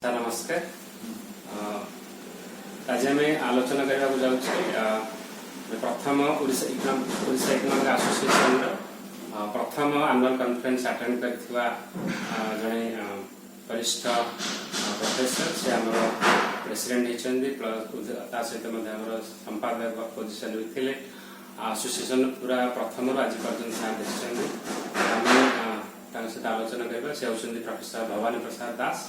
नमस्कार। आज आम आलोचना करने जाऊँ प्रथम ओडिशा इकोनॉमिक एसोसिएशन प्रथम एनुअल कॉन्फ्रेंस अटेंड कर जड़े वरिष्ठ प्रोफेसर से आम प्रेसिडेंट होती सहित संपादक पोजिशन भी थे। एसोसिएशन पूरा प्रथम आज पर्यटन सार देखते सहित आलोचना करवा से होती प्रोफेसर भवानी प्रसाद दास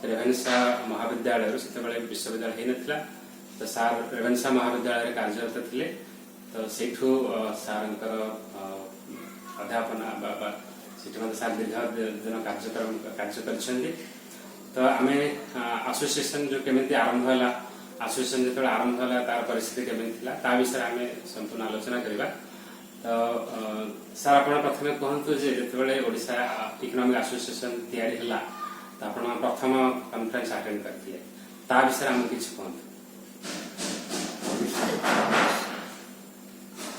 रेवेन्सा महाविद्यालय से विश्वविद्यालय हो ना तो सार रेवेन्सा महाविद्यालय कार्यरत थे। तो सेठू सार अध्यापन सार दीर्घ दिन कार्य कर। तो आम एसोसिएशन जो केमी आरंभ है एसोसिएशन जो आरंभ है तार परिस्थिति केमी ता विषय आम संपूर्ण आलोचना करवा। तो सार आप प्रथम कहतु जो ओडिशा इकोनॉमिक एसोसिएशन या आपण प्रथम कॉन्फ्रेंस अटेंड करथिले ता विषय हम किछ कहन।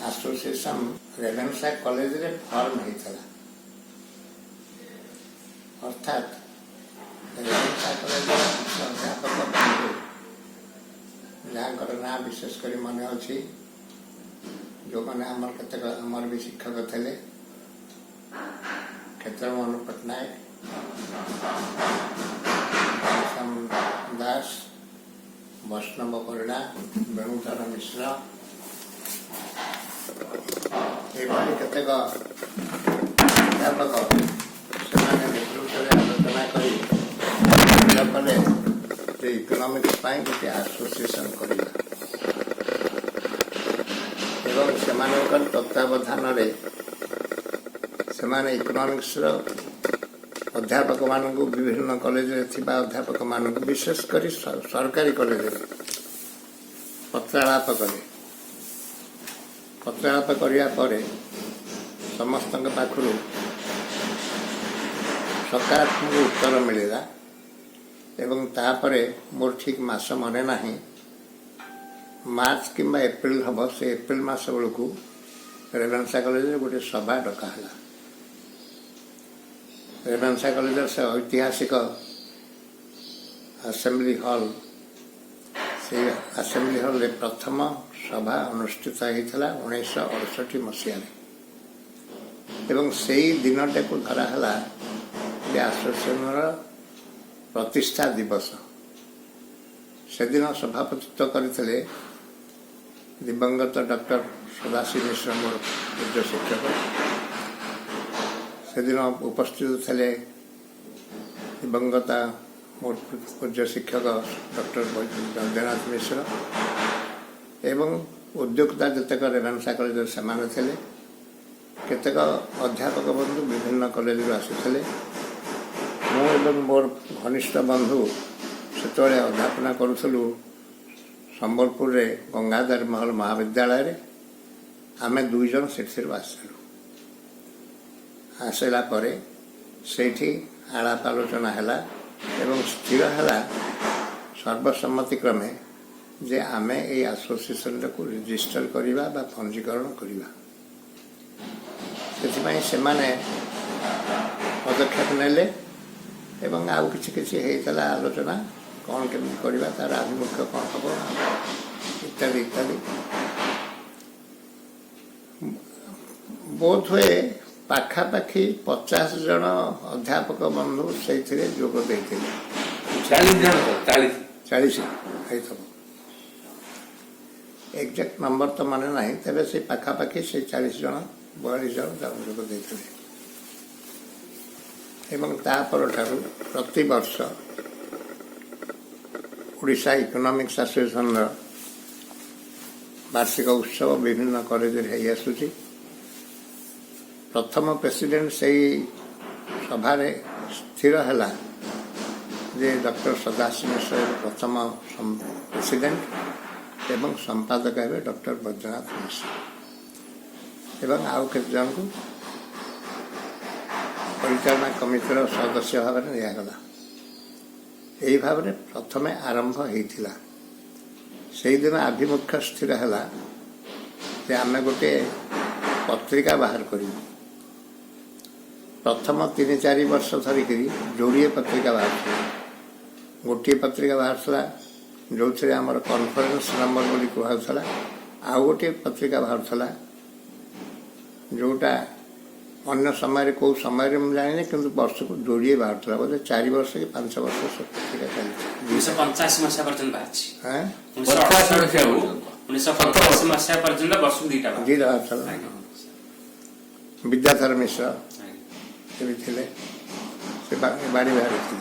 एसोसिएशन रेवेन्सा कॉलेज रे फॉर्म हेतला अर्थात रेवेन्सा कॉलेज अध्यापक बंधु जहाँ ना विशेषकर मन अच्छी जो मैंने आमर भी शिक्षक थे क्षेत्रमोहन पट्टनायक दास वैष्णव परिड़ा वेणुधर मिश्र एभली केतेक अध्यापक से नेतृत्व आलोचना कले इकोनॉमिक्स गोटे एसोसिएशन करवा तत्वावधान से इकोनॉमिक्स अध्यापक मानक विभिन्न कॉलेज अध्यापक मानक विशेषकर सरकारी कॉलेज पत्रालाप कले पत्रालाप करने समस्त पाखु सकारात्मक उत्तर मिलला एवं तापर मोर ठीक मास मन ना मार्च कि एप्रिल हम से एप्रिल मास बेलू रेवेन्सा कॉलेज गोटे सभा डकाला। रेवेन्सा कॉलेज से ऐतिहासिक असेंबली हॉल से असेंबली हॉल रे प्रथम सभा अनुष्ठित होता 1968 मसीह एवं से दिन को धराला एसोसिएशन प्रतिष्ठा दिवस। से दिन सभापतित्व करते दिवंगत डॉक्टर सदाशिव मिश्र मोर पूज्य शिक्षक से दिन उपस्थित थे दिवंगता मोर पूज्य शिक्षक डॉक्टर वैद्यनाथ मिश्र एवं उद्योक्ता जितेक रेवेन्सा कॉलेज से केतेक अध्यापक बंधु विभिन्न कॉलेज आसी मु मोर घनिष्ठ बंधु से अध्यापना करूँ संबलपुर रे गंगाधर महल महाविद्यालय आमे दुई जन से आसला से आलाप आलोचना है एवं स्थिर है सर्वसम्मति क्रमे जे आमे ए एसोसिएशन को रजिस्टर करवा बा पंजीकरण करवा से माने पदक्षेप नेले एवं आउ किछि हेतला आलोचना कौन केमी करवा तार आभिमुख्य कौन हम इत्यादि इत्यादि बोध हुए पाखापाखि 50 जन अध्यापक बंधु से जोग देते 40 एक्जाक्ट नंबर तो माने ना तेरे से पाखापाखि से 40 जन 42 जन जोग देते एवं तापर ठारू प्रति वर्ष ओडिशा इकोनॉमिक्स एसोसिएशन वार्षिक उत्सव विभिन्न कॉलेज है आसूची। प्रथम प्रेसिडेंट से सभा स्थिर है जे डॉक्टर सदाशिव मिश्र प्रथम प्रेसिडेंट एवं संपादक है डॉक्टर वैद्यनाथ मिश्र एवं आउ के जन को परिचालना कमिटर सदस्य भाव में दिगला। यही भाव में प्रथम आरंभ होता से दिन आभिमुख्य स्थिर है जे आम गोटे पत्रिका बाहर करूँ। प्रथम 3-4 वर्ष धरिकी जोड़े पत्रिका बाहर गोटे पत्रिका बाहर जो थे आमर कॉन्फ्रेंस नंबर बोली कहला आउ गोटे पत्रिका बाहर जोटा अन्य समय कौ समय मुझे जानी कि वर्ष को जोड़े बाहर बोले 4 वर्ष कि 5 वर्ष से पत्रिका चलती 1985 मसीहा पर्यंत हाँ 1985 मसीहा पर्यंत वर्ष को दुईटा बाहर विद्याधर मिश्र से थे से बाड़ी बाहर थे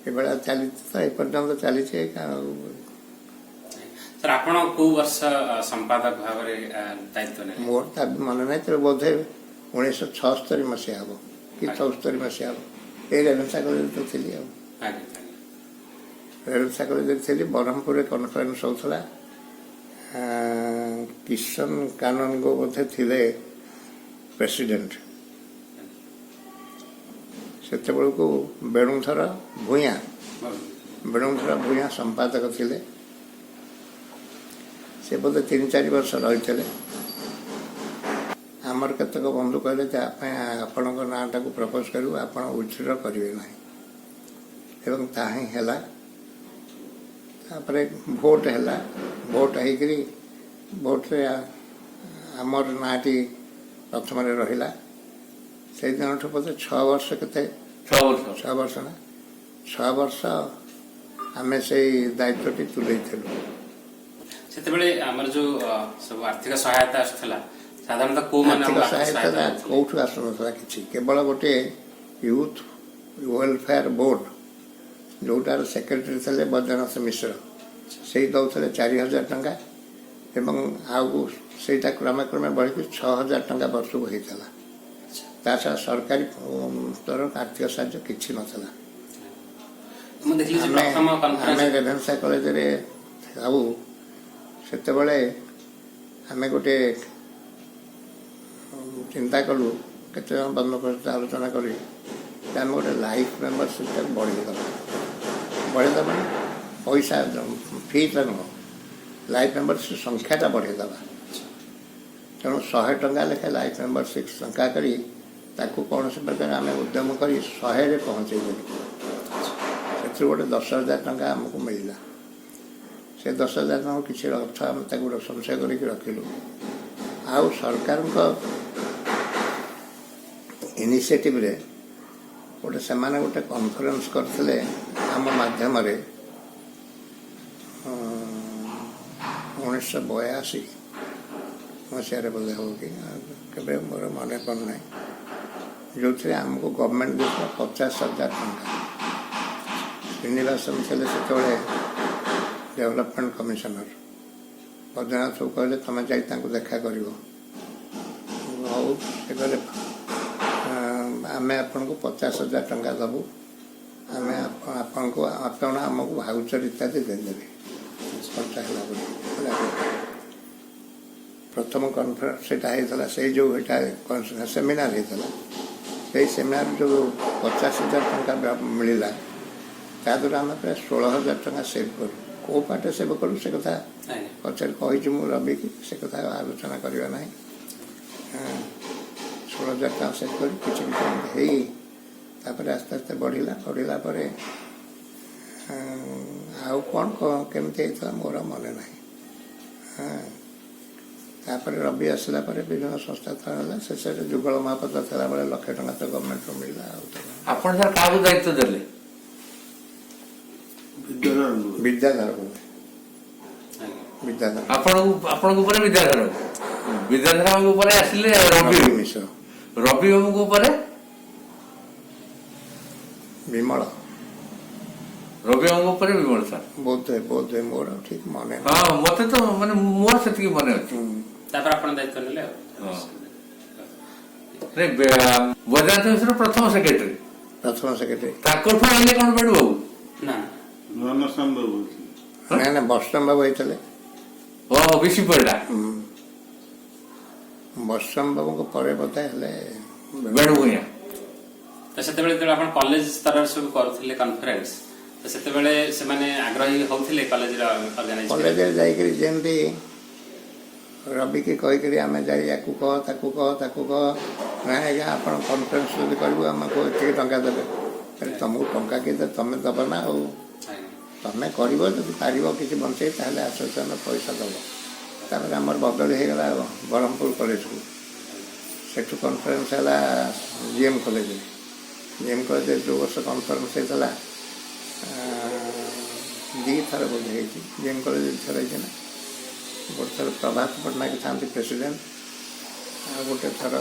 ये चली तो एपर्यंत चली सर आपण को वर्ष संपादक भाव में दायित्व ने मोर मन ना तो बोधे 1976 मसीहा हम कि 74 मसीहा हम ये रेवेन्सा कॉलेज तो थी रेवेन्सा कॉलेज थी ब्रह्मपुर कॉन्फ्रेंस होता किशन कानन गो बोधे थे प्रेसिडेंट से बेणुधर भूया संपादक थे से बोधे 3-4 वर्ष रही आमर केतक बंधु कहले आपण नाटा को प्रपोज करूँ आप विथड्र करेंगे ना एवं ताही है भोट है भोट भोट रे आमर नाटी प्रथम रहा से दिन बोधे 6 वर्ष के 6 वर्ष ना 6 वर्ष आम से दायित्व तुले से आमर जो सब आर्थिक सहायता आसला साधारणतः को सहायता कौटू आसुना कि केवल गोटे यूथ वेलफेयर बोर्ड जोटार सेक्रेटरी थे बद्रनाथ मिश्र से दौले 4000 टंका एवं आउ से क्रमे क्रमे बढ़ी 6000 टंका वर्ष को होता ताछा सरकारी स्तर आर्थिक साहाय्य किसी नाला रेभेन्सा कॉलेज आउ से आम गोटे चिंता कलु केत बंदोबस्त आलोचना करी आम गोटे लाइफ मेम्बरशिप बढ़ेद मैंने पैसा फी तो नुह लाइफ मेम्बरशिप संख्याटा बढ़ेद तेणु 100 टंका लेखे लाइफ मेम्बरशिप संख्या करी कौन से प्रकार आम उद्यम कर 100 पहुँचे से गोटे 10,000 टंका आमको मिलला से 10,000 टंका किसी अर्थ आम गोटे संचय कर रखिलु आउ सरकार इनिशिएटिव रे गोटे से गोटे कॉन्फ्रेंस करते आम माध्यम 1982 मसीह बोले हो कि केवे मोर मन पड़ना जो थे आमको गवर्नमेंट देता 50,000 टंका श्रीनिवासन थे से डेवलपमेंट कमिशनर बद्रनाथ को कहले तुम जा देखा कर कहले आम आपन को 50,000 टंका दबू आम आपन को आमको भाउचर इत्यादि देदेवे खर्चा है प्रथम कॉन्फ्रेंस से जो सेमिनार होता से सेमिनार जो 50,000 टंका मिलला द्वारा आम प्राय 16,000 टंका सेव करूँ कौ पाटे सेव करूँ से कथा पचार कही मु रवि की से कथा आलोचना करवा ना 16,000 टका सेव कर किसी आस्ते आस्ते बढ़ला पर आउ कौन केमती होता मोर मन ना रवि आसला विभिन्न संस्था था शेष जुगल महापात्र था बेले 1,00,000 टका तो गवर्नमेंट मिलला आपण सर काहू दायित्व देले विद्याधर आपण ऊपर विद्याधर ऊपर आसिले रवि मिश्र रवि बाबू ऊपर विमल रवि बाबू ऊपर विमल सर बोध मोर ठीक मन हाँ मत तो माने मोर से मन अच्छी दायित्व नेले बद्रनाथ मिश्र प्रथम सेक्रेटरी ताकर आइले कौन पड़ू बाबू ना ना बसम बाबू होते बेसी पड़ा बसम बाबू को पर बोधे बेणु भूया तो से कॉलेज स्तर सब करुले कॉन्फ्रेंस तो से आग्रही होते कॉलेज ऑर्गेनाइज कॉलेज जाइकरी जेमती रवि की कहीकि आम जाई याकू कह ताकू कह ना आज्ञा आप कॉन्फ्रेंस जब करूँ आमको ये टंका देवे तुमको टंका किए तुम दब ना ତମେ କରିବ ଯଦି ପାରିବ କିଛି ବଞ୍ଚେଇ ତାହେଲେ ଆସୋସିଏସନ୍ ପଇସା ଦେବ। ତାପରେ ଆମର ବଦଳି ହେଇଗଲା ବ୍ରହ୍ମପୁର କଲେଜକୁ, ସେଠୁ କନଫରେନ୍ସ ହେଲା ଜିଏମ୍ କଲେଜରେ। ଜିଏମ୍ କଲେଜରେ ଯେଉଁ ବର୍ଷ କନଫରେନ୍ସ ହେଇଥିଲା 2 ଥର ବୋଧେ ହେଇଛି, ଜିଏମ୍ କଲେଜ 2 ଥର ହେଇଛି ନା। ଗୋଟେ ଥର ପ୍ରଭାତ ପଟ୍ଟନାୟକ ଥାନ୍ତି ପ୍ରେସିଡେଣ୍ଟ, ଆଉ ଗୋଟେ ଥର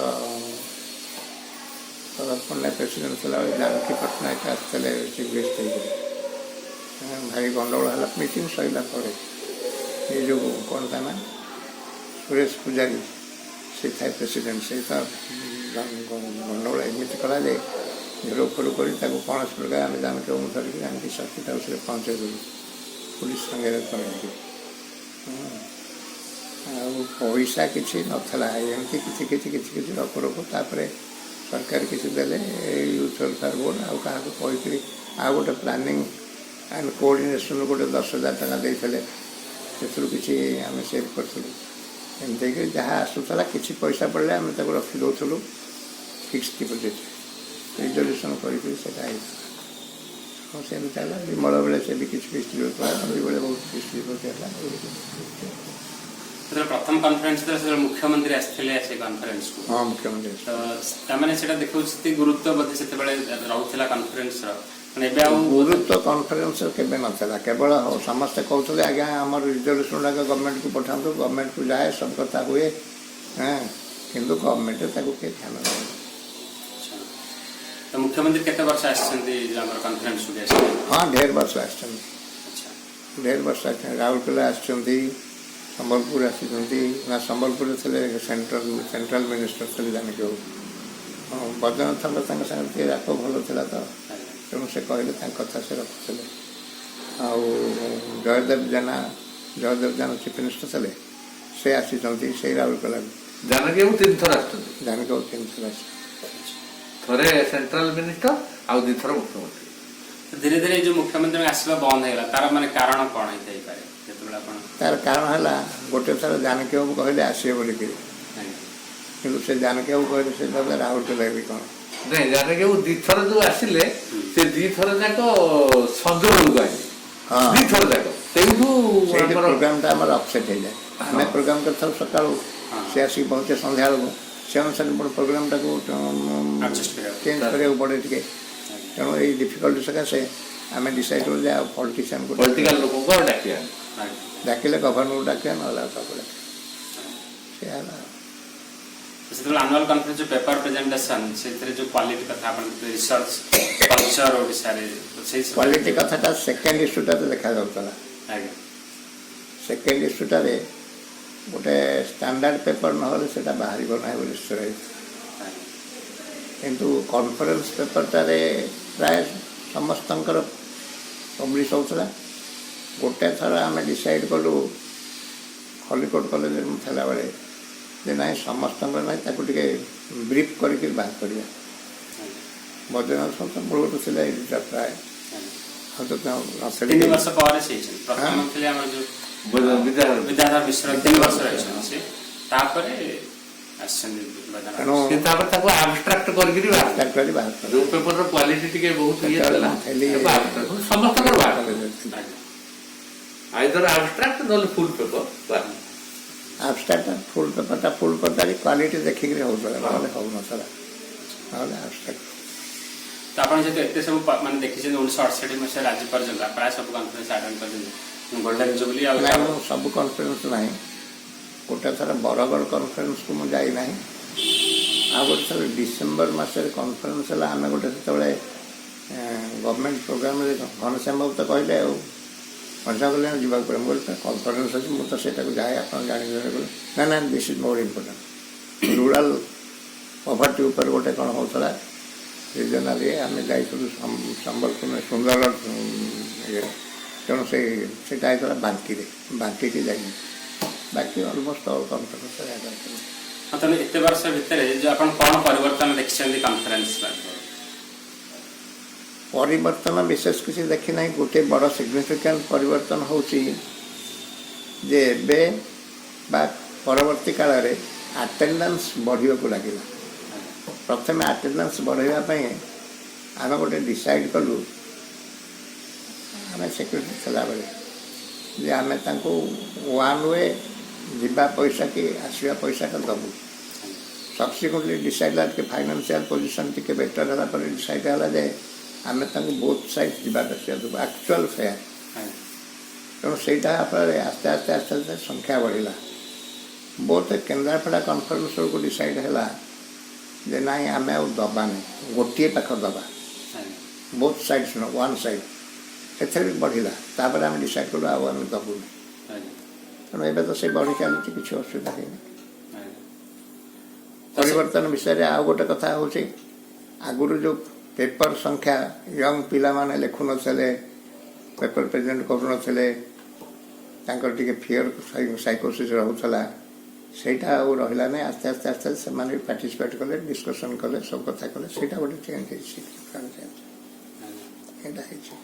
ପ୍ରଭାତ ପଟ୍ଟନାୟକ ପ୍ରେସିଡେଣ୍ଟ ଥିଲାବେଳେ ଜାନକୀ ପଟ୍ଟନାୟକ ଆସିଥିଲେ ଚିଫ୍ ଗେଷ୍ଟ ହେଇକରି। ଭାରି ଗଣ୍ଡଗୋଳ ହେଲା ମିଟିଂ ସରିଲା ପରେ। ଏ ଯେଉଁ କ'ଣ ତା ନା ସୁରେଶ ପୂଜାରୀ ସେ ଥାଏ ପ୍ରେସିଡେଣ୍ଟ, ସେ ତ ଗଣ୍ଡଗୋଳ ଏମିତି କଲା ଯେ ଘେର ଫେର କରି ତାକୁ କୌଣସି ପ୍ରକାର ଆମେ ଜାନକୀ ଧରିକି ଆଣିକି ସର୍କିଟ୍ ହାଉସ୍ରେ ପହଞ୍ଚେଇ ଦେଲୁ ପୁଲିସ୍ ସାଙ୍ଗରେ ଚଳେଇକି। ଆଉ ପଇସା କିଛି ନଥିଲା, ଏମିତି କିଛି ରଖ ତାପରେ ସରକାର କିଛି ଦେଲେ ଏଇ ୱେଲଫେୟାର ବୋର୍ଡ଼ ଆଉ କାହାକୁ କହିକିରି ଆଉ ଗୋଟେ ପ୍ଲାନିଂ ଆଣ୍ଡ କୋଅର୍ଡ଼ିନେସନ୍ ଗୋଟେ 10,000 ଟଙ୍କା ଦେଇଥିଲେ, ସେଥିରୁ କିଛି ଆମେ ସେଭ୍ କରିଥିଲୁ। ଏମିତି ହେଇକି ଯାହା ଆସୁଥିଲା କିଛି ପଇସା ପଡ଼ିଲେ ଆମେ ତାକୁ ରଖିଦେଉଥିଲୁ ଫିକ୍ସ ଡିପୋଜିଟ୍ ରିଜଲ୍ୟୁସନ୍ କରିକି ସେଇଟା ହେଇଥିଲା। ହଁ ସେମିତି ହେଲା। ବିମଳ ବେଳେ ସେ ବି କିଛି ଫିକ୍ସ ଡିପୋଜିଟ୍ କଲା, ନଦୀ ବେଳେ ବହୁତ ଫିକ୍ସ ଡିପୋଜିଟ୍ ହେଲା। ପ୍ରଥମ କନଫରେନ୍ସ ମୁଖ୍ୟମନ୍ତ୍ରୀ ଆସିଥିଲେ ସେ କନଫରେନ୍ସକୁ। ହଁ ମୁଖ୍ୟମନ୍ତ୍ରୀ। ତ ତାମାନେ ସେଇଟା ଦେଖାଉଛି ଗୁରୁତ୍ୱ ବୋଧେ ସେତେବେଳେ ରହୁଥିଲା କନଫରେନ୍ସର। ଏବେ ଆଉ ଗୁରୁତ୍ୱ କନଫରେନ୍ସ କେବେ ନଥିଲା, କେବଳ ସମସ୍ତେ କହୁଥିଲେ ଆଜ୍ଞା ଆମର ରିଜଲ୍ୟୁସନ୍ ଗୁଡ଼ାକ ଗଭର୍ଣ୍ଣମେଣ୍ଟକୁ ପଠାନ୍ତୁ, ଗଭର୍ଣ୍ଣମେଣ୍ଟକୁ ଯାଏ ସବୁ କଥା ହୁଏ, କିନ୍ତୁ ଗଭର୍ଣ୍ଣମେଣ୍ଟ ତାକୁ କିଏ ଧ୍ୟାନ ଦେବ। ତ ମୁଖ୍ୟମନ୍ତ୍ରୀ କେତେ ବର୍ଷ ଆସିଛନ୍ତି ଆମର କନଫରେନ୍ସକୁ ଆସିଛନ୍ତି? ହଁ ଢେର ବର୍ଷ ଆସିଛନ୍ତି, ଢେର ବର୍ଷ ଆସିଛନ୍ତି। ରାଉରକେଲା ଆସିଛନ୍ତି, ସମ୍ବଲପୁର ଆସିଛନ୍ତି। ନା ସମ୍ବଲପୁରରେ ଥିଲେ ସେଣ୍ଟ୍ରାଲ ମିନିଷ୍ଟର ଥିଲେ ଜାନକୀ ବାବୁ। ବୈଦ୍ୟନାଥ ତାଙ୍କ ସାଙ୍ଗରେ ଟିକେ ରାପ ଭଲ ଥିଲା ତ, ତେଣୁ ସେ କହିଲେ ତାଙ୍କ କଥା ସେ ରଖୁଥିଲେ। ଆଉ ଜୟଦେବ ଜେନା ଚିଫ୍ ମିନିଷ୍ଟର ଥିଲେ, ସେ ଆସିଛନ୍ତି ସେଇ ରାଉରକେଲାରୁ। ଜାନକୀ ବାବୁ 3 ଥର ଆସିଛନ୍ତି। ଜାନକୀ ବାବୁ 3 ଥର ଆସିଛନ୍ତି, ଥରେ ସେଣ୍ଟ୍ରାଲ ମିନିଷ୍ଟର ଆଉ 2 ଥର ମୁଖ୍ୟମନ୍ତ୍ରୀ। ଧୀରେ ଧୀରେ ଯୋଉ ମୁଖ୍ୟମନ୍ତ୍ରୀ ଆସିବା ବନ୍ଦ ହେଇଗଲା, ତାର ମାନେ କାରଣ କ'ଣ ହେଇଥାଇପାରେ? ଯେତେବେଳେ ଆପଣ ତାର କାରଣ ହେଲା ଗୋଟେ ଥର ଜାନକୀ ବାବୁ କହିଲେ ଆସିବେ ବୋଲିକିରି, କିନ୍ତୁ ସେ ଜାନକୀ ବାବୁ କହିଲେ ସେ ତାହେଲେ ରାଉରକେଲା ବି କ'ଣ ନାଇଁ, ଜାନକୀ ବାବୁ 2 ଥର ଯୋଉ ଆସିଲେ ସେ 2 ଥର ଯାକ ସଞ୍ଜବେଳକୁ ଆସିଲେ। 2 ଥର ଯାକ ସେଇଠୁ ପ୍ରୋଗ୍ରାମଟା ଆମର ଅପସେଟ୍ ହେଇଯାଏ। ଆମେ ପ୍ରୋଗ୍ରାମ କରିଥାଉ ସକାଳୁ, ସେ ଆସିକି ପହଞ୍ଚେ ସନ୍ଧ୍ୟାବେଳକୁ, ସେ ଅନୁସାରେ ପ୍ରୋଗ୍ରାମଟାକୁ ଚେଞ୍ଜ କରିବାକୁ ପଡ଼େ ଟିକେ। ତେଣୁ ଏଇ ଡିଫିକଲ୍ଟି ସକାଶେ ଆମେ ଡିସାଇଡ୍ କଲୁ ଯେ ଆଉ ପଲିଟିସିଆନକୁ ଲୋକଙ୍କୁ ଆଉ ଡାକିବା, ଡାକିଲେ ଗଭର୍ଣ୍ଣରକୁ ଡାକିବା, ନହେଲେ ଆଉ କାହାକୁ ଡାକିବା। ସେଇଆ ହେଲା। ସେତେବେଳେ ଆନୁଆଲ କନଫରେନ୍ସ ଯୋଉ ପେପର ପ୍ରେଜେଣ୍ଟେସନ, ସେଥିରେ ଯୋଉ କ୍ୱାଲିଟି କଥା ଆପଣ ରିସର୍ଚ୍ଚ କଲଚର ଓଡ଼ିଶାରେ, ସେଇ କ୍ୱାଲିଟି କଥାଟା ସେକେଣ୍ଡ ଇସ୍ୟୁଟାରେ ଦେଖାଯାଉଥିଲା। ଆଜ୍ଞା, ସେକେଣ୍ଡ ଇସ୍ୟୁଟାରେ ଗୋଟେ ଷ୍ଟାଣ୍ଡାର୍ଡ ପେପର ନହେଲେ ସେଇଟା ବାହାରିବ ନାହିଁ ବୋଲି ସ୍ଥିର ହେଇଥିଲା। କିନ୍ତୁ କନଫରେନ୍ସ ପେପରଟାରେ ପ୍ରାୟ ସମସ୍ତଙ୍କର ପବ୍ଲିଶ ହେଉଥିଲା। ଗୋଟେ ଥର ଆମେ ଡିସାଇଡ଼୍ କଲୁ ଖଲିକୋଟ କଲେଜରେ ମୁଁ ଥିଲାବେଳେ ଯେ ନାଇଁ ସମସ୍ତଙ୍କର ନାହିଁ, ତାକୁ ଟିକେ ବ୍ରିଫ୍ କରିକି ବାହାର କରିବା। ବୈଦ୍ୟନାଥ ତ ମୂଳରୁ ଥିଲା ଏଇଟା ପ୍ରାୟ 3 ବର୍ଷ ପରେ ପ୍ରଥମ ଥିଲେ ଆମର ଯୋଉ ବିଦ୍ୟାଧର ମିଶ୍ର 3 ବର୍ଷ ରହିଛନ୍ତି, ତାପରେ ଆସିଛନ୍ତି। ତାପରେ ତାକୁ ଆବଷ୍ଟ୍ରାକ୍ଟ କରିକି ବାହାର ଯୋଉ ପେପରର କ୍ୱାଲିଟି ଟିକେ ବହୁତ ଇଏ ଥିଲା, ସମସ୍ତଙ୍କର ବାହାର ଆଇଦର ଆବଷ୍ଟ୍ରାକ୍ଟ ନହେଲେ ଫୁଲ୍ ପେପର। ଆବଷ୍ଟ୍ରାକ୍ଟ ଫୁଲ୍ ପେପରଟା କ୍ୱାଲିଟି ଦେଖିକିରି ହେଉଥିଲା, ନହେଲେ ହେଉନଥିଲା, ନହେଲେ ଆବଷ୍ଟ୍ରାକ୍ଟ। ତ ଆପଣ ଯେହେତୁ ଏତେ ସବୁ ମାନେ ଦେଖିଛନ୍ତି 1968 ମସିହାରେ ଆଜି ପର୍ଯ୍ୟନ୍ତ ପ୍ରାୟ ସବୁ କନଫରେନ୍ସ ଆଟେଣ୍ଡ କରିଛନ୍ତି, ଗୋଲ୍ଡେନ୍ ଜୁବଲି ଆଉ ମୁଁ ସବୁ କନଫରେନ୍ସ ନାହିଁ। ଗୋଟେ ଥର ବରଗଡ଼ କନଫରେନ୍ସକୁ ମୁଁ ଯାଇନାହିଁ। ଆଉ ଗୋଟେ ଥର ଡିସେମ୍ବର ମାସରେ କନଫରେନ୍ସ ହେଲା, ଆମେ ଗୋଟେ ସେତେବେଳେ ଗଭର୍ଣ୍ଣମେଣ୍ଟ ପ୍ରୋଗ୍ରାମରେ ଘନଶ୍ୟାମ ବାବୁ ତ କହିଲେ ଆଉ ଘନଶ୍ୟାମ କହିଲେ ଯିବାକୁ ପଡ଼ିବ। ମୁଁ କହିଲି କନଫରେନ୍ସ ଅଛି, ମୁଁ ତ ସେଇଟାକୁ ଯାଏ, ଆପଣ ଜାଣିଦେବେ ବୋଲି। ନା this is more important. Rural poverty ଉପରେ ଗୋଟେ କ'ଣ ହେଉଥିଲା ରିଜନାଲ ଇଏ, ଆମେ ଯାଇଥିଲୁ ସମ୍ବଲପୁର ସୁନ୍ଦର ଇଏ। ତେଣୁ ସେଇଟା ହେଇଥିଲା ବାଙ୍କିକି ଯାଇନି, ବାକି ଅଲମୋଷ୍ଟ ଅଲ୍ କନଫରେନ୍ସ ଯାଇଥିଲୁ। ତାହେଲେ ଏତେ ବର୍ଷ ଭିତରେ ଯୋଉ ଆପଣ କ'ଣ ପରିବର୍ତ୍ତନ ଦେଖିଛନ୍ତି କନଫରେନ୍ସ? ପରିବର୍ତ୍ତନ ବିଶେଷ କିଛି ଦେଖି ନାହିଁ। ଗୋଟେ ବଡ଼ ସିଗ୍ନିଫିକାଣ୍ଟ ପରିବର୍ତ୍ତନ ହେଉଛି ଯେ ଏବେ ବା ପରବର୍ତ୍ତୀ କାଳରେ ଆଟେଣ୍ଡାନ୍ସ ବଢ଼ିବାକୁ ଲାଗିଲା। ପ୍ରଥମେ ଆଟେଣ୍ଡାନ୍ସ ବଢ଼ାଇବା ପାଇଁ ଆମେ ଗୋଟେ ଡିସାଇଡ଼୍ କଲୁ आम सेक्रेटरी थला बेले जे आम वन वे जीवा पैसा कि आसवा पैसा का दबू सब्सिक्वेंटली डिसाइड कि फाइनेंशियल पोजिशन टी बेटर है डिसाइड है जे आम बोथ साइड जीवाटा देवु एक्चुअल फेयर तेणु से आस्ते आस्ते आस्ते आस्ते संख्या बढ़ला बोथ केन्द्रापड़ा कन्फरेन्स को डिसाइड है जे ना आम दबानी गोटे पाख दबा बोथ साइड्स न वन साइड से बढ़ला तापर आम डिसाइड कलु आम दबुनि तेणु एवं तो से बढ़ी चलती किसी असुविधा है परिवर्तन विषय आउ गोटे कथा हूँ आगुरी जो पेपर संख्या यंग पिला माने लिखु नथिले पेपर प्रेजेंट करू नथिले तांकर टिके फियर साइकोसिस रहउथला सेटा आउ रहिला नै आस्ते आस्ते आस्ते से माने पार्टिसिपेट कले डिस्कशन कले सब कथा कले सेटा गोटे चेंज हेछि एटा हेछि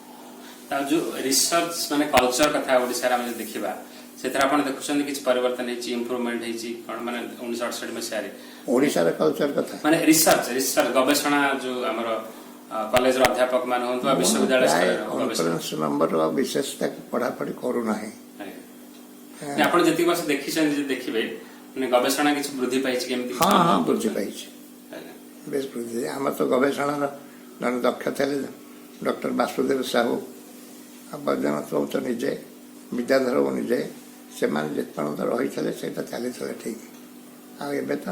ता जो रिसर्च माने कल्चर कथा ओडिसा रा हम देखिबा सेथरा आपण देखुछन कि परिवर्तन हेछि इंप्रूवमेंट हेछि कोन माने 1968 में सारे ओडिसा रा कल्चर कथा माने रिसर्च गवेषणा जो हमर कॉलेज रो अध्यापक मान होंतु आ विश्वविद्यालय स्तर कॉन्फ्रेंस नंबर रो विशेषता पढ़ा पढ़ी करू नाही ने आपण जति वर्ष देखिछन जे देखिबे माने गवेषणा किछ वृद्धि पाइछ केमति हां हां वृद्धि पाइछ बेस वृद्धि हम तो गवेषणा रो जन दक्ष थले डॉक्टर वासुदेव साहू अबजन तो निजे विद्याधर निजे से माने जेतपण तो रही थले सेटा चली थले ठीक आ एबे तो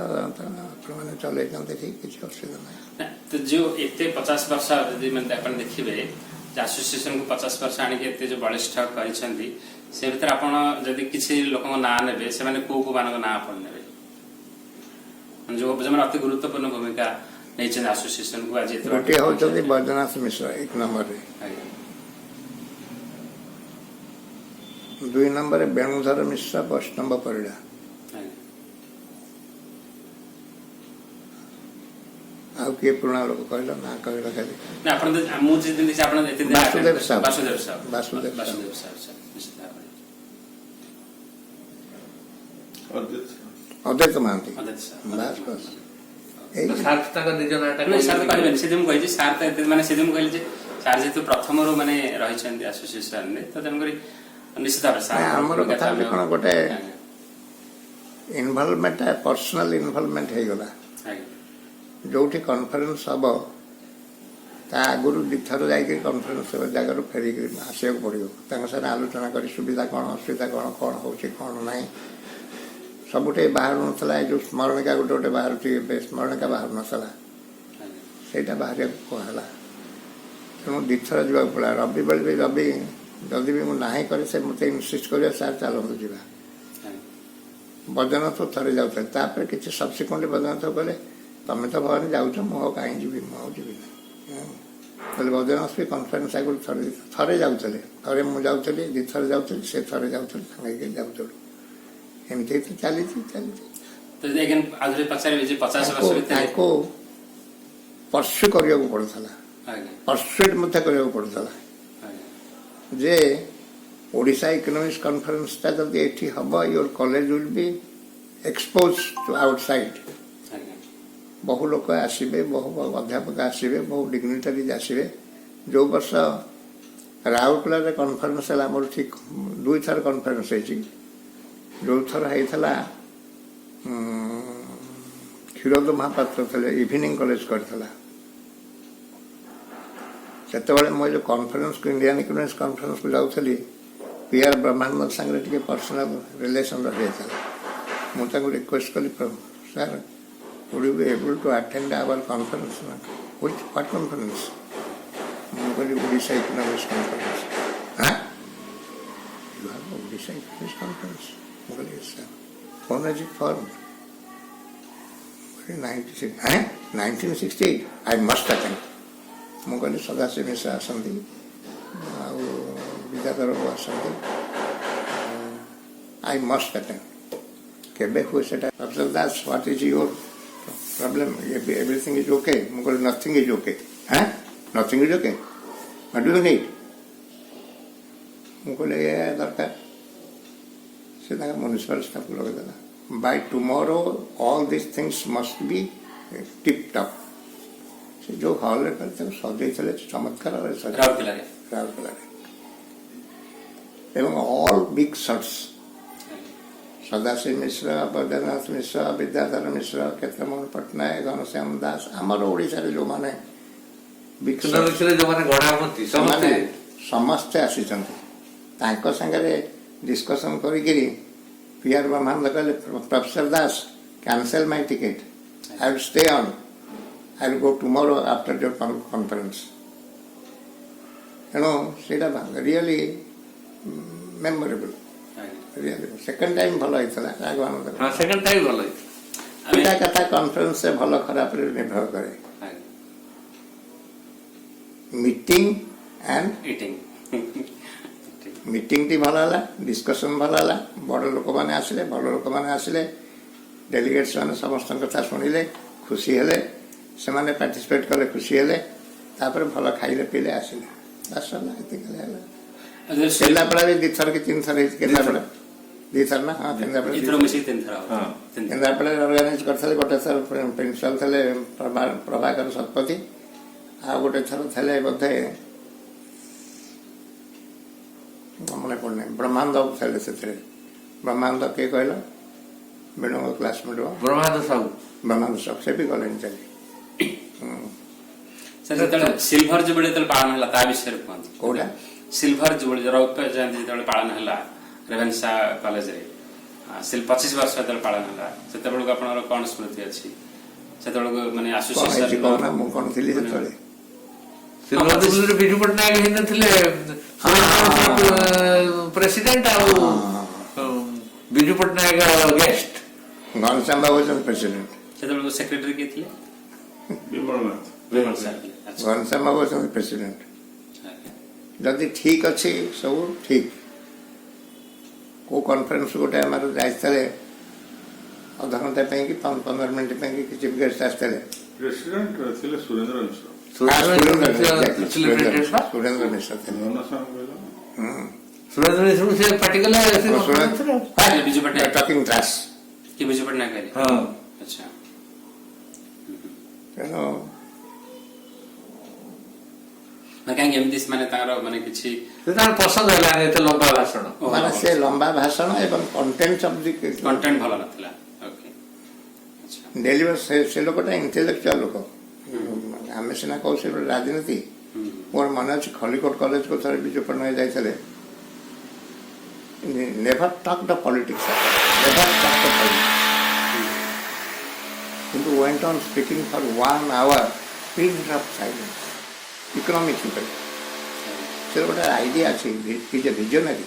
मैंने चले जाते ठीक किसी असुविधा नहीं तो जो एते 50 वर्ष यदि मैं अपन देखिबे एसोसिएशन को 50 वर्ष आनी के एते जो बलिष्ठ करिसंदी से भीतर आपण जदि किसी लोक ना नेबे से माने को मानक ना आपण नेबे जो जमन अति गुरुत्वपूर्ण भूमिका नैचन एसोसिएशन को आज एते गोटे हो जदि बर्जनाथ मिश्र एक नंबर रे 2 नंबर बेणुधर मिश्र वैष्णव परिड़ा आउ के पुराना लोग कहला ना कहला खाली ना आपण मु जे दिन से आपण एते वासुदेव साहब वासुदेव साहब अद्वैत महांती अद्वैत बस तो सार्थ तक निज नाटक नहीं सार कहबे से दिन कहै सार त एते माने से दिन कहले जे सार जे तो प्रथम रो माने रहि छन एसोसिएशन ने तो जन करी निश्चित भाव सार हमर कथा कोन गोटे इन्वॉल्वमेंट है पर्सनल इन्वॉल्वमेंट है गला जो कॉन्फ्रेंस हम आगुरी दिथर जाकि कॉन्फ्रेंस जगह फेरिक आसक पड़ो साथ आलोचना कर सुविधा कौन असुविधा कौन कौन हो कौन ना सबुटे बाहर नाला जो स्मरणिका गोटे गोटे बाहर स्मरणिका बाहर नाला से बाहर कहला तेणु दिथर जा पड़ा रवि बेले भी रवि जदि भी ना करे मत इनसिस्ट कर सार चलतु जा बजनाथ थे जाऊे किसी सब्सिक्वेंटली बजनाथ कहले तुम तो भगवान जाऊँ मु कहीं जी मुझे बोले बजनाथ भी कन्फरेन्स आगुरी थे जाऊे थे मुझे जाऊली दिथर जाऊली से थे जाऊली जाऊँ एमती तो चली परस्यू करने पड़ता परस्यूट मत करने पड़ता जे ओडिशा इकोनॉमिक्स कॉन्फ्रेंस जब ये हम your college will be expose to outside बहु लोक आसवे बहु अध्यापक आसवे बहु डिग्निटरीज आसवे जो वर्ष राउरकेला कॉन्फ्रेंस है मोर ठीक 2 थर कॉन्फ्रेंस है जो थर होता क्षीरोद महापात्र थे इवनिंग कॉलेज करता से मुझे जो कॉन्फ्रेंस को इंडियन इकोनॉमिक्स कॉन्फ्रेंस को जाऊली PR ब्रह्मानंद सांगे पर्सनल रिलेशन रही मुझे रिक्वेस्ट कली sir would you be able to attend our conference? What conference? Odisha Economics Conference. Huh? You have Odisha Economics Conference? Yes, sir. When was it formed? 1968. I must attend. Mugali Sadasi Misa Asandi. Vidadara Asandi. I must attend. Quebec who said, that's what is your problem? Everything is okay. Nothing is okay. Huh? Nothing is okay. What do you need? Municipal staff. By tomorrow, all these things must be tipped up. जो हॉल करते हैं सौदे चले चमत्कार राउरकेला ଏବଂ all big shots Sadashiv Mishra, Baidyanath Mishra, Bidyadhar Mishra, Kshetramohan Pattanayak, Ghanashyam Das, ଆମର ଓଡ଼ିଶାରେ ଯେଉଁମାନେ ବିଗ୍ ସଟ୍ସ ଯୋଉମାନେ ଗଣା ହୁଅନ୍ତି ସେମାନେ ସମସ୍ତେ ସମସ୍ତେ ଆସିଛନ୍ତି। ତାଙ୍କ ସାଙ୍ଗରେ ଡିସ୍କସନ୍ କରିକିରି PR ବ୍ରହ୍ମାନନ୍ଦ କହିଲେ, professor Das cancel my ticket, I will stay on, I will go tomorrow after your conference। ତେଣୁ ସେଇଟା ରିଅଲି ମେମୋରେବଲ୍। ସେକେଣ୍ଡ ଟାଇମ୍ ଭଲ ହେଇଥିଲା ରାଘବାନନ୍ଦ। ସେକେଣ୍ଡ ଟାଇମ୍ ଭଲ ହେଇଥିଲା। ଏଇଟା କଥା କନଫରେନ୍ସରେ ଭଲ ଖରାପରେ ନିର୍ଭର କରେ। ମିଟିଂ ଆଣ୍ଡ ମିଟିଂଟି ଭଲ ହେଲା, ଡିସ୍କସନ୍ ଭଲ ହେଲା, ବଡ଼ ଲୋକମାନେ ଆସିଲେ, ଡେଲିଗେଟ୍ସ ମାନେ ସମସ୍ତଙ୍କ କଥା ଶୁଣିଲେ, ଖୁସି ହେଲେ, ସେମାନେ ପାର୍ଟିସିପେଟ୍ କଲେ, ଖୁସି ହେଲେ, ତାପରେ ଭଲ ଖାଇଲେ ପିଇଲେ ଆସିଲେ, ବାସ୍ ହେଲା, ଏତିକି ହେଲା। କେନ୍ଦ୍ରାପଡ଼ା ବି 2 ଥର କି 3 ଥର ହେଇଛି। କେନ୍ଦ୍ରାପଡ଼ା 2 ଥର ନା? ହଁ, କେନ୍ଦ୍ରାପଡ଼ାରେ ଅର୍ଗାନାଇଜ କରିଥିଲେ। ଗୋଟେ ଥର ପ୍ରିନ୍ସିପାଲ ଥିଲେ ପ୍ରଭାକର ଶତପଥୀ, ଆଉ ଗୋଟେ ଥର ଥିଲେ ବୋଧେ ମନେ ପଡ଼ୁନି, ବ୍ରହ୍ମାନନ୍ଦ ଥିଲେ ସେଥିରେ। ବ୍ରହ୍ମାନନ୍ଦ କିଏ କହିଲ? ବେଣୁଙ୍କ କ୍ଲାସମେଟ୍ ବ୍ରହ୍ମାନନ୍ଦ ସାହୁ ସେ ଯେତେବେଳେ ସିଲଭର ଜୁବଲି ଯେତେବେଳେ ପାଳନ ହେଲା ତା ବିଷୟରେ କୁହନ୍ତୁ। କୋଉଟା? ସିଲଭର ଜୁବଲି ରୌପ୍ୟ ଜୟନ୍ତୀ ଯେତେବେଳେ ପାଳନ ହେଲା ରେଭେନ୍ସା କଲେଜରେ 25 ବର୍ଷ ଯେତେବେଳେ ପାଳନ ହେଲା, ସେତେବେଳକୁ ଆପଣଙ୍କର କ'ଣ ସ୍ମୃତି ଅଛି? ସେତେବେଳକୁ ମାନେ ଆସୋସିଏସନ ମୁଁ କ'ଣ ଥିଲି ସେତେବେଳେ? ବିଜୁ ପଟ୍ଟନାୟକ ହେଇନଥିଲେ ପ୍ରେସିଡେଣ୍ଟ, ଆଉ ବିଜୁ ପଟ୍ଟନାୟକ ଗେଷ୍ଟ, ଘନଶ୍ୟାମ ବାବୁ ହେଉଛନ୍ତି ପ୍ରେସିଡେଣ୍ଟ। ସେତେବେଳକୁ ସେକ୍ରେଟାରୀ କିଏ ଥିଲେ? ଘନଶ୍ୟାମ ବାବୁ ହେଉଛନ୍ତି ପ୍ରେସିଡେଣ୍ଟ। ଯଦି ଠିକ୍ ଅଛି ସବୁ ଠିକ୍। କେଉଁ କନଫରେନ୍ସ ଗୋଟେ ଆମର ଯାଇଥିଲେ ଅଧଘଣ୍ଟା ପାଇଁ କି 15 ମିନିଟ୍ ପାଇଁ କି ଚିଫ୍ ଗେଷ୍ଟ ଆସିଥିଲେ। ପ୍ରେସିଡେଣ୍ଟ ଥିଲେ ସୁରେନ୍ଦ୍ର ମିଶ୍ର। ସୁରେନ୍ଦ୍ର ମିଶ୍ର ଥିଲେ। ସୁରେନ୍ଦ୍ର ମିଶ୍ର ସେ ପାର୍ଟି କଲେ ବିଜୁ ପଟ୍ଟନାୟକ ଟକିଂ ଟ୍ରାସ୍ କି ବିଜୁ ପଟ୍ଟନାୟକ କହିଲେ? ଆଚ୍ଛା। ତେଣୁ କାହିଁକି ଏମିତି ମାନେ ତାଙ୍କର ମାନେ କିଛି ତାଙ୍କର ପସନ୍ଦ ହେଲାନି ଏତେ ଲମ୍ବା ଭାଷଣ। ମାନେ ସେ ଲମ୍ବା ଭାଷଣ ଏବଂ କଣ୍ଟେଣ୍ଟ ଭଲ ନଥିଲା। ଡେଲିଭର ସେ ଲୋକଟା ଇଣ୍ଟେଲେକ୍ଚୁଆଲ ଲୋକ। ଆମେ ସିନା କହୁ ସେ ରାଜନୀତି। ମୋର ମନେ ଅଛି ଖଲିକୋଟ କଲେଜକୁ ଥରେ ବିଜୁ ପଟ୍ଟନାୟକ ଯାଇଥିଲେ। ନେଭର ଟକ୍ ଦ ପଲିଟିକ୍ସ, କିନ୍ତୁ went on speaking for 1 hour pin drop silence. Economics ଉପରେ ସେ ଗୋଟେ ଆଇଡ଼ିଆ ଅଛି, ଯେ ଭିଜନାରୀ,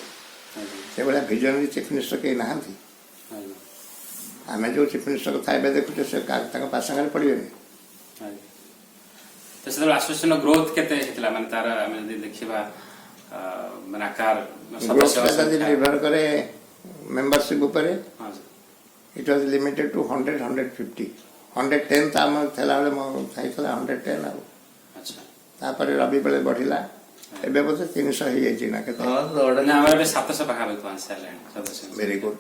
ସେଭଳିଆ ଭିଜନାରୀ ଚିଫ୍ ମିନିଷ୍ଟର କେହି ନାହାନ୍ତି। ଆମେ ଯେଉଁ ଚିଫ୍ ମିନିଷ୍ଟର କଥା ଏବେ ଦେଖୁଛେ ସେ ତାଙ୍କ ପାସାଙ୍ଗରେ ପଡ଼ିବେନି। ସେତେବେଳେ ଆସୋସିଏସନ ଗ୍ରୋଥ କେତେ ହେଇଥିଲା? ମାନେ ତାର ଆମେ ଯଦି ଦେଖିବା ମାନେ ଆକାର ଯଦି ନିର୍ଭର କରେ ମେମ୍ବରସିପ୍ ଉପରେ, ଇଟ୍ ୱାଜ୍ ଲିମିଟେଡ୍ ଟୁ 100-150। 110 ତ ଆମର ଥିଲାବେଳେ ହେଇଥିଲା 110 ଆଉ। ତାପରେ ରବି ବେଳେ ବଢ଼ିଲା, ଏବେ ବୋଧେ 300 ହେଇଯାଇଛି ନା କେତେ? ଆମର ଏବେ 700 ପାଖାପାଖି ପହଞ୍ଚିସାରିଲାଣି। Very good.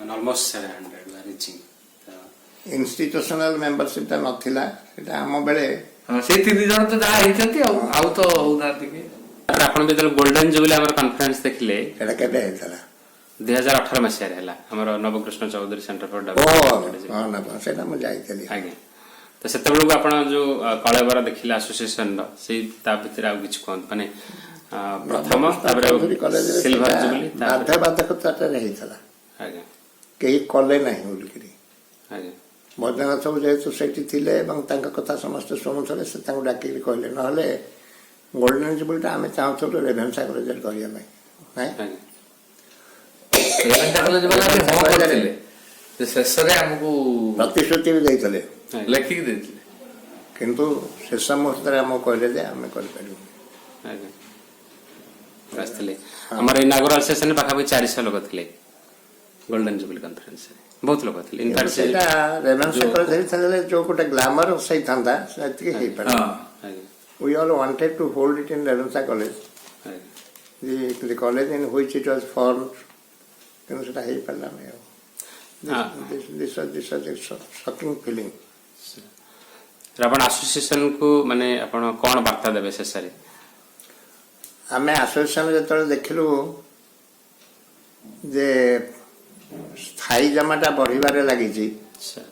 Almost 700 reaching. Institutional ମେମ୍ବରସିପ୍ଟା ନଥିଲା, ସେଟା ଆମ ବେଳେ। ସେଇ 3 ଜଣ ତ ଯାହା ହେଇଛନ୍ତି, ଆଉ ତ ହଉନାହାନ୍ତି କି। ଆପଣ ଯେତେବେଳେ ଗୋଲ୍ଡେନ ଜୁବଲି ଆମର କନଫରେନ୍ସ ଦେଖିଲେ, ସେଟା କେବେ ହେଇଥିଲା? 2018 ମସିହାରେ ହେଲା ଆମର Nabakrushna Choudhury centre for development. ସେଟା ମୁଁ ଯାଇଥିଲି। ଆଜ୍ଞା। ତ ସେତେବେଳକୁ ଆପଣ ଯୋଉ କଳେବର ଦେଖିଲେ ଆସୋସିଏସନର, ସେଇ ତା ଭିତରେ ଆଉ କିଛି କୁହନ୍ତୁ। ମାନେ ପ୍ରଥମ ତାପରେ ସିଲଭର ଜୁବଲି ବାଧ୍ୟବାଧକତାରେ ହେଇଥିଲା। ଆଜ୍ଞା। କେହି କଲେ ନାହିଁ ବୋଲିକିରି। ଆଜ୍ଞା। ବୈଦ୍ୟନାଥ ବାବୁ ଯେହେତୁ ସେଇଠି ଥିଲେ ଏବଂ ତାଙ୍କ କଥା ସମସ୍ତେ ଶୁଣୁଥିଲେ, ସେ ତାଙ୍କୁ ଡାକିକି କହିଲେ, ନହେଲେ ଗୋଲ୍ଡେନ ଜୁବଲିଟା ଆମେ ଚାହୁଁଥିଲୁ ରେଭେନ୍ସା କଲେଜରେ କରିବା ପାଇଁ। ଶେଷରେ ଆମକୁ ପ୍ରତିଶ୍ରୁତି ବି ଦେଇଥିଲେ, ଲେଖିକି ଦେଇଥିଲେ, କିନ୍ତୁ ଶେଷ ମୁହୂର୍ତ୍ତରେ ଆମକୁ କହିଲେ ଯେ ଆମେ କରିପାରିବୁ। ଆସିଥିଲେ ଆମର ଇନାଗୁରାଲ ସେସନରେ ପାଖାପାଖି 400 ଲୋକ ଥିଲେ ଗୋଲ୍ଡେନ ଜୁବଲି କନଫରେନ୍ସରେ, ବହୁତ ଲୋକ ଥିଲେ। ସେଇଟା ରେଭେନ୍ସା କଲେଜ ହେଇଥିଲେ ଯୋଉ ଗୋଟେ ଗ୍ଲାମର ହେଇଥାନ୍ତା, ସେତିକି ହେଇପାରିବ। We all wanted to hold it in Revensa College, the college in which it was formed, କିନ୍ତୁ ସେଟା ହେଇପାରିଲାନି ଆଉ। This was a shocking feeling. ଆପଣ ଆସୋସିଏସନକୁ ମାନେ ଆପଣ କ'ଣ ବାର୍ତ୍ତା ଦେବେ ଶେଷରେ? ଆମେ ଆସୋସିଏସନ ଯେତେବେଳେ ଦେଖିଲୁ ଯେ ସ୍ଥାୟୀ ଜମାଟା ବଢ଼ିବାରେ ଲାଗିଛି। ଆଚ୍ଛା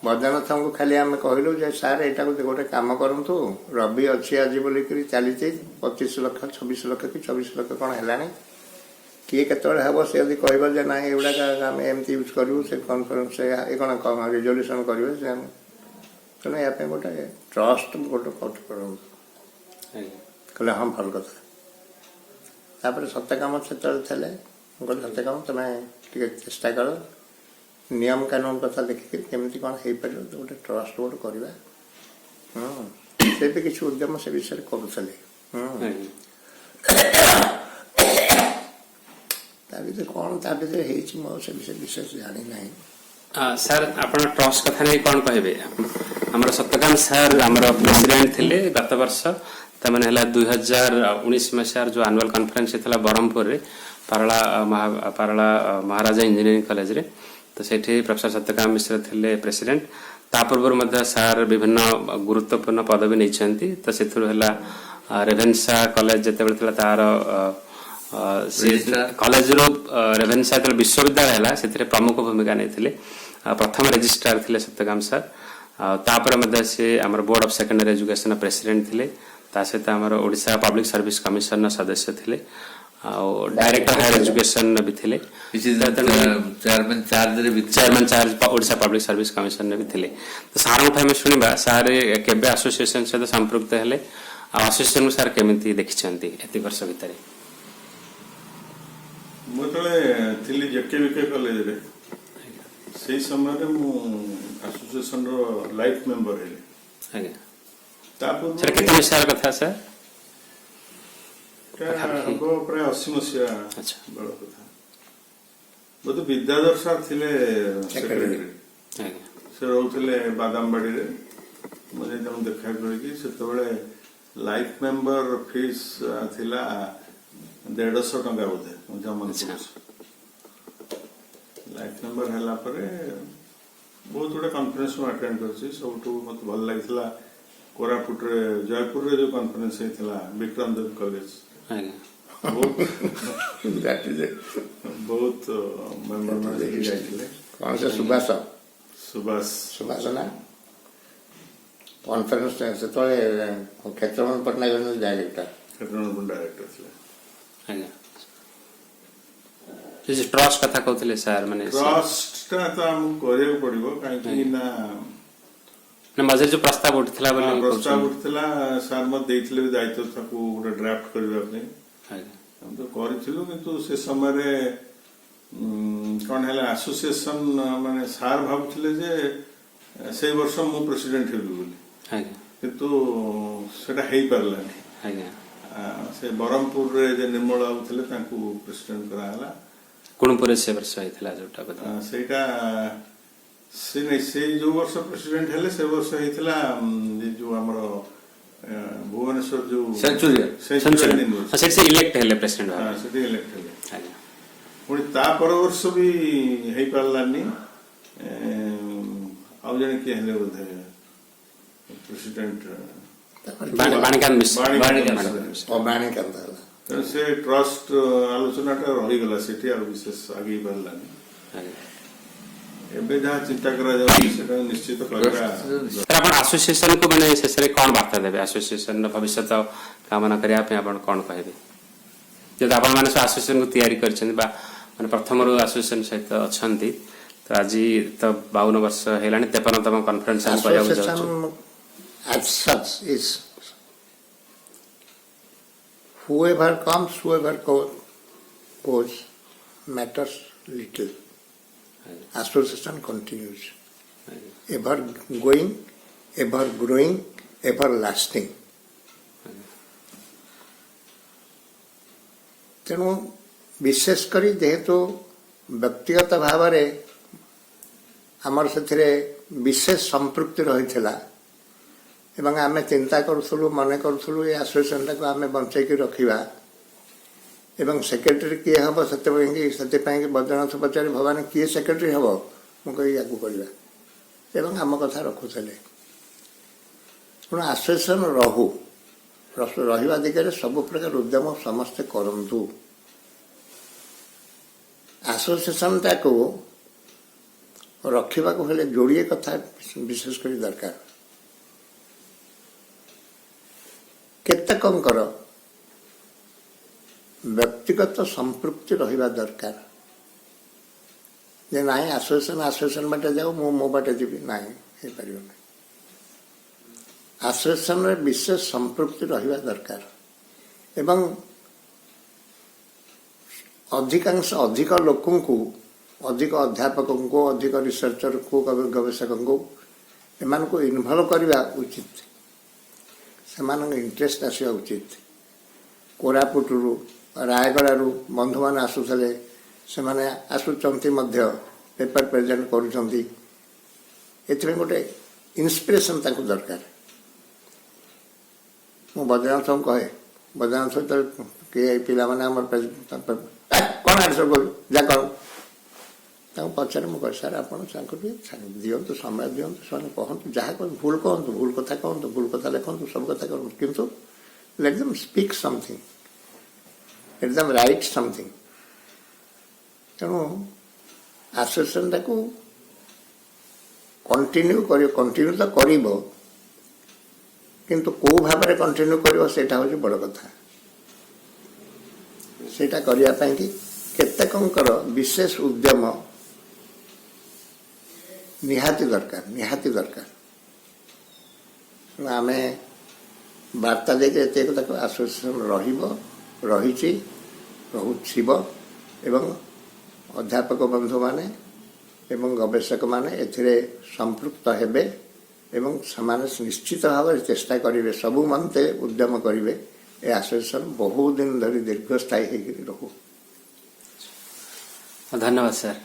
ବୈଦ୍ୟନାଥଙ୍କୁ ଖାଲି ଆମେ କହିଲୁ ଯେ ସାର୍ ଏଇଟାକୁ ଗୋଟେ କାମ କରନ୍ତୁ, ରବି ଅଛି ଆଜି ବୋଲିକିରି ଚାଲିଛି 25 ଲକ୍ଷ 26 ଲକ୍ଷ କି 24 ଲକ୍ଷ କ'ଣ ହେଲାଣି, କିଏ କେତେବେଳେ ହେବ ସେ ଯଦି କହିବ ଯେ ନାଇଁ ଏଗୁଡ଼ାକ ଆମେ ଏମିତି ୟୁଜ୍ କରିବୁ, ସେ କନଫରେନ୍ସ ଏ କ'ଣ ରିଜଲ୍ୟୁସନ୍ କରିବେ, ସେ ତେଣୁ ଏହା ପାଇଁ ଗୋଟେ ଟ୍ରଷ୍ଟ ଗୋଟେ କରନ୍ତୁ। ଆଜ୍ଞା କହିଲେ ହଁ ଭଲ କଥା। ତାପରେ ସତ୍ୟ କାମ ସେତେବେଳେ ଥିଲେ, ମୁଁ କହିଲି ସତ୍ୟ କାମ ତମେ ଟିକେ ଚେଷ୍ଟା କର, ନିୟମ କାନୁନ କଥା ଦେଖିକି କେମିତି କ'ଣ ହେଇପାରିବ ଗୋଟେ ଟ୍ରଷ୍ଟ ଗୋଟେ କରିବା। ସେ ବି କିଛି ଉଦ୍ୟମ ସେ ବିଷୟରେ କରୁଥିଲେ। ଆଜ୍ଞା ତା ଭିତରେ କ'ଣ ତା ଭିତରେ ହେଇଛି ମୁଁ ଆଉ ସେ ବିଷୟରେ ବିଶେଷ ଜାଣିନାହିଁ। ସାର୍ ଆପଣ ଟ୍ରଷ୍ଟ କଥା ନେଇ କ'ଣ କହିବେ? ଆମର ସତ୍ୟକାନ୍ତ ସାର୍ ଆମର ପ୍ରେସିଡେଣ୍ଟ ଥିଲେ ଗତ ବର୍ଷ, ତାମାନେ ହେଲା 2019 ମସିହାର ଯେଉଁ ଆନୁଆଲ କନଫରେନ୍ସ ହେଇଥିଲା ବ୍ରହ୍ମପୁରରେ ପାରଳା ମହାରାଜା ଇଞ୍ଜିନିୟରିଂ କଲେଜରେ, ତ ସେଠି ପ୍ରଫେସର ସତ୍ୟକାନ୍ତ ମିଶ୍ର ଥିଲେ ପ୍ରେସିଡେଣ୍ଟ। ତା ପୂର୍ବରୁ ମଧ୍ୟ ସାର୍ ବିଭିନ୍ନ ଗୁରୁତ୍ୱପୂର୍ଣ୍ଣ ପଦବୀ ନେଇଛନ୍ତି। ତ ସେଥିରୁ ହେଲା ରେଭେନ୍ସା କଲେଜ ଯେତେବେଳେ ଥିଲା ତାର କଲେଜରୁ ରେଭେନ୍ସା ଯେତେବେଳେ ବିଶ୍ୱବିଦ୍ୟାଳୟ ହେଲା ସେଥିରେ ପ୍ରମୁଖ ଭୂମିକା ନେଇଥିଲେ। ପ୍ରଥମ ରେଜିଷ୍ଟ୍ରାର ଥିଲେ ସତ୍ୟକାନ୍ତ ସାର୍। ତାପରେ ମଧ୍ୟ ସେ ଆମର board of secondary education president ଥିଲେ। ତା ସହିତ ଆମର ଓଡ଼ିଶା ପବ୍ଲିକ ସର୍ଭିସ କମିଶନର ସଦସ୍ୟ ଥିଲେ, ଆଉ ଡାଇରେକ୍ଟର ହାୟର ଏଜୁକେସନ ବି ଥିଲେ, chairman charge Odisha public service କମିଶନରେ ବି ଥିଲେ। ତ ସାର୍ଙ୍କଠୁ ଆମେ ଶୁଣିବା ସାର୍ କେବେ ଆସୋସିଏସନ ସହିତ ସମ୍ପୃକ୍ତ ହେଲେ, ଆଉ ଆସୋସିଏସନକୁ ସାର୍ କେମିତି ଦେଖିଛନ୍ତି ଏତେ ବର୍ଷ ଭିତରେ? ମୁଁ ଯେତେବେଳେ ଥିଲି ଜେକେବିକେ କଲେଜରେ ସେଇ ସମୟରେ ମୁଁ ଆସୋସିଏସନର ଲାଇଫ୍ ମେମ୍ବର ହେଲି। ଆଜ୍ଞା ତା ପୂର୍ବରୁ ସାର୍ କେତେ ମସିହାର କଥା ସାର୍? ହବ ପ୍ରାୟ 80 ମସିହା ଆଚ୍ଛା ବେଳ କଥା। ବୋଧେ ବିଦ୍ୟାଧର ସାର୍ ଥିଲେ ସେକ୍ରେଟାରୀ। ଆଜ୍ଞା ସେ ରହୁଥିଲେ ବାଦାମବାଡିରେ। ମୁଁ ଯାଇ ତାଙ୍କୁ ଦେଖା କରିକି ସେତେବେଳେ ଲାଇଫ୍ ମେମ୍ବର ଫିସ୍ ଥିଲା 150 ଟଙ୍କା ବୋଧେ ଜମା। ଲାଇଫ୍ ମେମ୍ବର ହେଲା ପରେ ବହୁତ ଗୁଡେ କନଫରେନ୍ସ ମୁଁ ଆଟେଣ୍ଡ କରିଛି। ସବୁଠୁ ମତେ ଭଲ ଲାଗିଥିଲା କୋରାପୁଟରେ ଜୟପୁରରେ ଯୋଉ କନଫରେନ୍ସ ହେଇଥିଲା ବିକ୍ରମ ଦେବ କଲେଜ। ଆଜ୍ଞା ବହୁତ ମେମ୍ବର ମାନେ ସେଠି ଯାଇଥିଲେ। କ'ଣ ସେ ସୁବାସ ସୁଭାଷ ନା କନଫରେନ୍ସ ସେତେବେଳେ କ୍ଷେତ୍ରମୋହନ ପଟ୍ଟନାୟକ ଡାଇରେକ୍ଟର ଥିଲେ। ଆଜ୍ଞା ଟ୍ରଷ୍ଟ କଥା କହୁଥିଲେ ସାର୍, ମାନେ ଟ୍ରଷ୍ଟଟା ତ ଆମକୁ କରିବାକୁ ପଡିବ କାହିଁକି ନା ମଝିରେ ଯୋଉ ପ୍ରସ୍ତାବ ଉଠିଥିଲା ବୋଲି ପ୍ରସ୍ତାବ ଉଠିଥିଲା ସାର୍ ମତେ ଦେଇଥିଲେ ବି ଦାୟିତ୍ୱ ତାକୁ ଗୋଟେ ଡ୍ରାଫ୍ଟ କରିବା ପାଇଁ। ଆମେ ତ କରିଥିଲୁ, କିନ୍ତୁ ସେ ସମୟରେ କଣ ହେଲା ଆସୋସିଏସନ ମାନେ ସାର୍ ଭାବୁଥିଲେ ଯେ ସେଇ ବର୍ଷ ମୁଁ ପ୍ରେସିଡେଣ୍ଟ ହେବି ବୋଲି, କିନ୍ତୁ ସେଟା ହେଇପାରିଲାନି। ସେ ବ୍ରହ୍ମପୁରରେ ଯେ ନିର୍ମଳ ବାବୁ ଥିଲେ ତାଙ୍କୁ ପ୍ରେସିଡେଣ୍ଟ କରାହେଲା। ଗୁଣପୁରରେ ସେ ବର୍ଷ ହେଇଥିଲା ଯୋଉଟା ସେଇଟା ସେଇ ଯୋଉ ବର୍ଷ ପ୍ରେସିଡେଣ୍ଟ ହେଲେ ସେ ବର୍ଷ ହେଇଥିଲା ଯୋଉ ଆମର ଭୁବନେଶ୍ୱର ଯୋଉ ଇଲେକ୍ଟ ହେଲେ ପ୍ରେସିଡେଣ୍ଟ, ସେଠି ଇଲେକ୍ଟ ହେଲେ। ପୁଣି ତା ପର ବର୍ଷ ବି ହେଇପାରିଲାନି। ଆଉ ଜଣେ କିଏ ହେଲେ ବୋଧେ ପ୍ରେସିଡେଣ୍ଟ ତେଣୁ ସେ ଟ୍ରଷ୍ଟ ଆଲୋଚନାଟା ରହିଗଲା ସେଠି, ଆଉ ବିଶେଷ ଆଗେଇ ପାରିଲାନି। ଏବେ ଯାହା ଚିନ୍ତା କରାଯାଉଛି ସେଟା ନିଶ୍ଚିତ କରିବା। ଆପଣ ଆସୋସିଏସନକୁ ମାନେ ଶେଷରେ କ'ଣ ବାର୍ତ୍ତା ଦେବେ? ଆସୋସିଏସନର ଭବିଷ୍ୟତ କାମନା କରିବା ପାଇଁ ଆପଣ କ'ଣ କହିବେ? ଯଦି ଆପଣମାନେ ସବୁ ଆସୋସିଏସନକୁ ତିଆରି କରିଛନ୍ତି ବା ମାନେ ପ୍ରଥମରୁ ଆସୋସିଏସନ ସହିତ ଅଛନ୍ତି, ତ ଆଜି ତ 52 ବର୍ଷ ହେଲାଣି, 53ତମ କନଫରେନ୍ସ କରିବାକୁ ଯାଉଛୁ। As such is whoever comes, whoever goes matters little. Association continues, ever going, ever growing, ever lasting. ତେଣୁ ବିଶେଷ କରି ଯେହେତୁ ବ୍ୟକ୍ତିଗତ ଭାବରେ ଆମର ସେଥିରେ ବିଶେଷ ସମ୍ପୃକ୍ତି ରହିଥିଲା ଏବଂ ଆମେ ଚିନ୍ତା କରୁଥିଲୁ, ମନେ କରୁଥିଲୁ ଏ ଆସୋସିଏସନଟାକୁ ଆମେ ବଞ୍ଚେଇକି ରଖିବା, ଏବଂ ସେକ୍ରେଟାରୀ କିଏ ହେବ ସେଥିପାଇଁ ବୈଦ୍ୟନାଥ ପଚାରି ଭବାନୀ କିଏ ସେକ୍ରେଟାରୀ ହେବ, ମୁଁ କହି ୟାକୁ କରିବା, ଏବଂ ଆମ କଥା ରଖୁଥିଲେ। ତେଣୁ ଆସୋସିଏସନ ରହିବା ଦିଗରେ ସବୁ ପ୍ରକାର ଉଦ୍ୟମ ସମସ୍ତେ କରନ୍ତୁ। ଆସୋସିଏସନଟା को ରଖିବାକୁ ହେଲେ ଯୋଡ଼ିଏ କଥା ବିଶେଷ କରି ଦରକାର। କେତେକଙ୍କର ବ୍ୟକ୍ତିଗତ ସମ୍ପୃକ୍ତି ରହିବା ଦରକାର ଯେ ନାହିଁ ଆସୋସିଏସନ ବାଟେ ଯାଉ ମୁଁ ମୋ ବାଟେ ଯିବି, ନାହିଁ, ହେଇପାରିବନି। ଆସୋସିଏସନରେ ବିଶେଷ ସମ୍ପୃକ୍ତି ରହିବା ଦରକାର ଏବଂ ଅଧିକ ଲୋକଙ୍କୁ, ଅଧିକ ଅଧ୍ୟାପକଙ୍କୁ, ଅଧିକ ରିସର୍ଚ୍ଚରକୁ, ଗବେଷକଙ୍କୁ ଏମାନଙ୍କୁ ଇନଭଲ୍ଭ କରିବା ଉଚିତ। ସେମାନଙ୍କ ଇଣ୍ଟରେଷ୍ଟ ଆସିବା ଉଚିତ। କୋରାପୁଟରୁ, ରାୟଗଡ଼ାରୁ ବନ୍ଧୁମାନେ ଆସୁଥିଲେ, ସେମାନେ ଆସୁଛନ୍ତି ମଧ୍ୟ, ପେପର ପ୍ରେଜେଣ୍ଟ କରୁଛନ୍ତି। ଏଥିପାଇଁ ଗୋଟେ ଇନ୍ସପିରେସନ୍ ତାଙ୍କୁ ଦରକାର। ମୁଁ ବଦ୍ରନାଥଙ୍କୁ କହେ, ବଦ୍ରନାଥ କିଏ ପିଲାମାନେ ଆମର କ'ଣ ଆନ୍ସର କରୁ, ଯାହା କର, ତାଙ୍କୁ ପଚାରେ, ମୁଁ କହେ ସାର୍ ଆପଣ ତାଙ୍କୁ ଟିକେ ଦିଅନ୍ତୁ, ସମୟ ଦିଅନ୍ତୁ, ସେମାନେ କହନ୍ତୁ, ଯାହା କହନ୍ତୁ, ଭୁଲ କହନ୍ତୁ, ଭୁଲ କଥା କହନ୍ତୁ, ଭୁଲ କଥା ଲେଖନ୍ତୁ, ସବୁ କଥା କରନ୍ତୁ, କିନ୍ତୁ late them speak something, late them right something. ତେଣୁ ଆସୋସିଏସନଟାକୁ କଣ୍ଟିନ୍ୟୁ ତ କରିବ, କିନ୍ତୁ କେଉଁ ଭାବରେ କଣ୍ଟିନ୍ୟୁ କରିବ ସେଇଟା ହେଉଛି ବଡ଼ କଥା। ସେଇଟା କରିବା ପାଇଁକି କେତେକଙ୍କର ବିଶେଷ ଉଦ୍ୟମ ନିହାତି ଦରକାର। ଆମେ ବାର୍ତ୍ତା ଦେଇକି ଏତେ ତାକୁ ଆସୋସିଏସନ ରହିବ, ରହିଛି, ରହୁଥିବ ଏବଂ ଅଧ୍ୟାପକ ବନ୍ଧୁମାନେ ଏବଂ ଗବେଷକମାନେ ଏଥିରେ ସମ୍ପୃକ୍ତ ହେବେ ଏବଂ ସେମାନେ ନିଶ୍ଚିତ ଭାବରେ ଚେଷ୍ଟା କରିବେ, ସବୁ ମନ୍ତେ ଉଦ୍ୟମ କରିବେ ଏ ଆସୋସିଏସନ ବହୁ ଦିନ ଧରି ଦୀର୍ଘସ୍ଥାୟୀ ହେଇକରି ରହୁ। ଧନ୍ୟବାଦ ସାର୍।